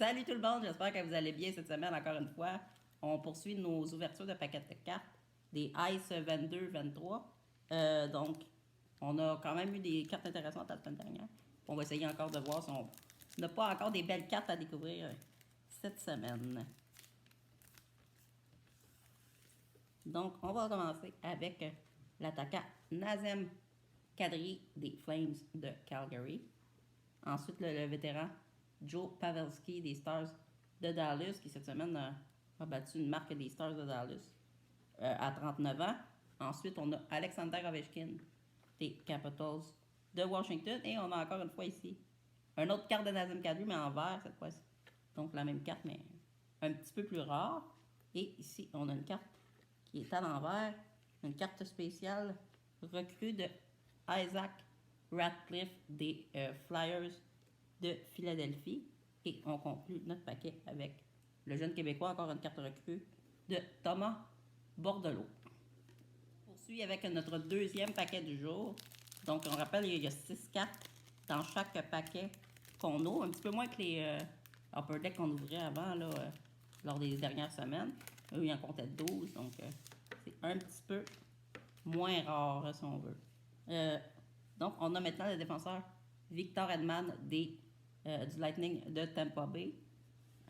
Salut tout le monde, j'espère que vous allez bien cette semaine encore une fois. On poursuit nos ouvertures de paquets de cartes des Ice 22-23. Donc, on a quand même eu des cartes intéressantes la semaine dernière. On va essayer encore de voir si on n'a pas encore des belles cartes à découvrir cette semaine. Donc, on va commencer avec l'attaquant Nazem Kadri des Flames de Calgary. Ensuite, le vétéran Joe Pavelski des Stars de Dallas, qui cette semaine a battu une marque des Stars de Dallas à 39 ans. Ensuite, on a Alexander Ovechkin des Capitals de Washington. Et on a encore une fois ici une autre carte de Nazem Kadri, mais en vert cette fois-ci. Donc la même carte, mais un petit peu plus rare. Et ici, on a une carte qui est à l'envers. Une carte spéciale recrue de Isaac Ratcliffe des Flyers de Philadelphie. Et on conclut notre paquet avec le jeune Québécois, encore une carte recrue de Thomas Bordelot. On poursuit avec notre deuxième paquet du jour. Donc, on rappelle, il y a 6 cartes dans chaque paquet qu'on ouvre. Un petit peu moins que les Upper Deck qu'on ouvrait avant, là, lors des dernières semaines. Eux, il en comptait 12, donc c'est un petit peu moins rare, si on veut. Donc, on a maintenant le défenseur Victor Hedman du Lightning de Tampa Bay.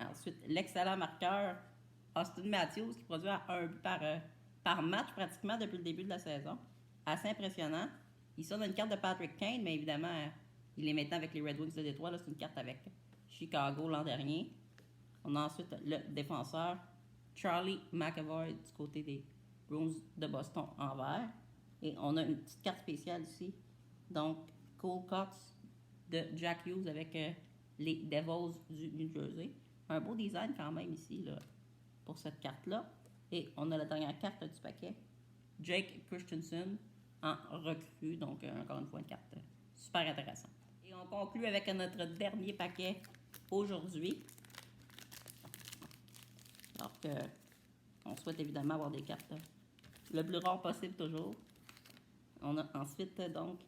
Ensuite, l'excellent marqueur Austin Matthews qui produit un but par match pratiquement depuis le début de la saison. Assez impressionnant. Il sonne une carte de Patrick Kane, mais évidemment, il est maintenant avec les Red Wings de Détroit. C'est une carte avec Chicago l'an dernier. On a ensuite le défenseur Charlie McAvoy du côté des Bruins de Boston en vert. Et on a une petite carte spéciale ici. Donc, Cole Cox de Jack Hughes avec les Devils du New Jersey. Un beau design quand même ici là, pour cette carte-là. Et on a la dernière carte du paquet. Jake Christensen en recrue. Donc, encore une fois, une carte super intéressante. Et on conclut avec notre dernier paquet aujourd'hui. Alors que on souhaite évidemment avoir des cartes le plus rare possible toujours. On a ensuite donc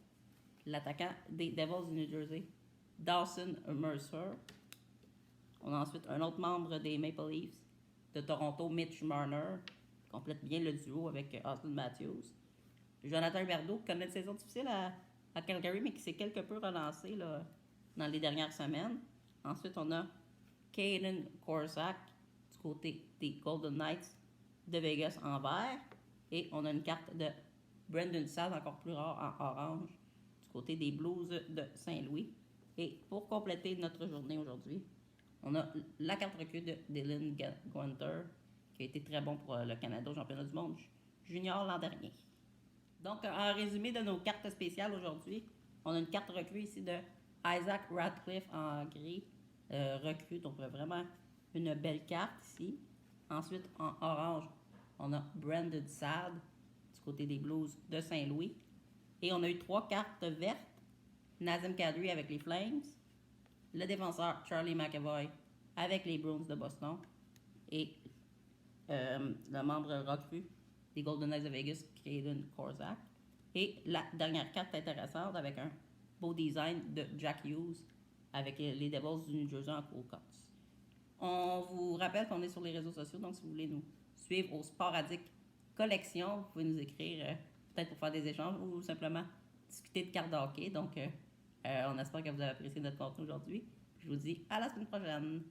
l'attaquant des Devils du New Jersey, Dawson Mercer. On a ensuite un autre membre des Maple Leafs de Toronto, Mitch Marner, qui complète bien le duo avec Austin Matthews. Jonathan Huberdeau, qui connaît une saison difficile à Calgary, mais qui s'est quelque peu relancé là, dans les dernières semaines. Ensuite, on a Caden Korsak du côté des Golden Knights de Vegas en vert. Et on a une carte de Brendan Saad, encore plus rare, en orange, du côté des Blues de Saint-Louis. Et pour compléter notre journée aujourd'hui, on a la carte recrue de Dylan Guenther, qui a été très bon pour le Canada au championnat du monde junior l'an dernier. Donc, en résumé de nos cartes spéciales aujourd'hui, on a une carte recrue ici de Isaac Ratcliffe en gris recrue. Donc, vraiment une belle carte ici. Ensuite, en orange, on a Brendan Saad du côté des Blues de Saint-Louis. Et on a eu 3 cartes vertes. Nazem Kadri avec les Flames. Le défenseur Charlie McAvoy avec les Bruins de Boston. Et le membre recru des Golden Knights de Vegas, Caden Korsak. Et la dernière carte intéressante avec un beau design de Jack Hughes avec les Devils du New Jersey en Cool Cuts. On vous rappelle qu'on est sur les réseaux sociaux, donc si vous voulez nous suivre au Sport Addict Collection, vous pouvez nous écrire peut-être pour faire des échanges ou simplement discuter de cartes de hockey. Donc, on espère que vous avez apprécié notre contenu aujourd'hui. Je vous dis à la semaine prochaine.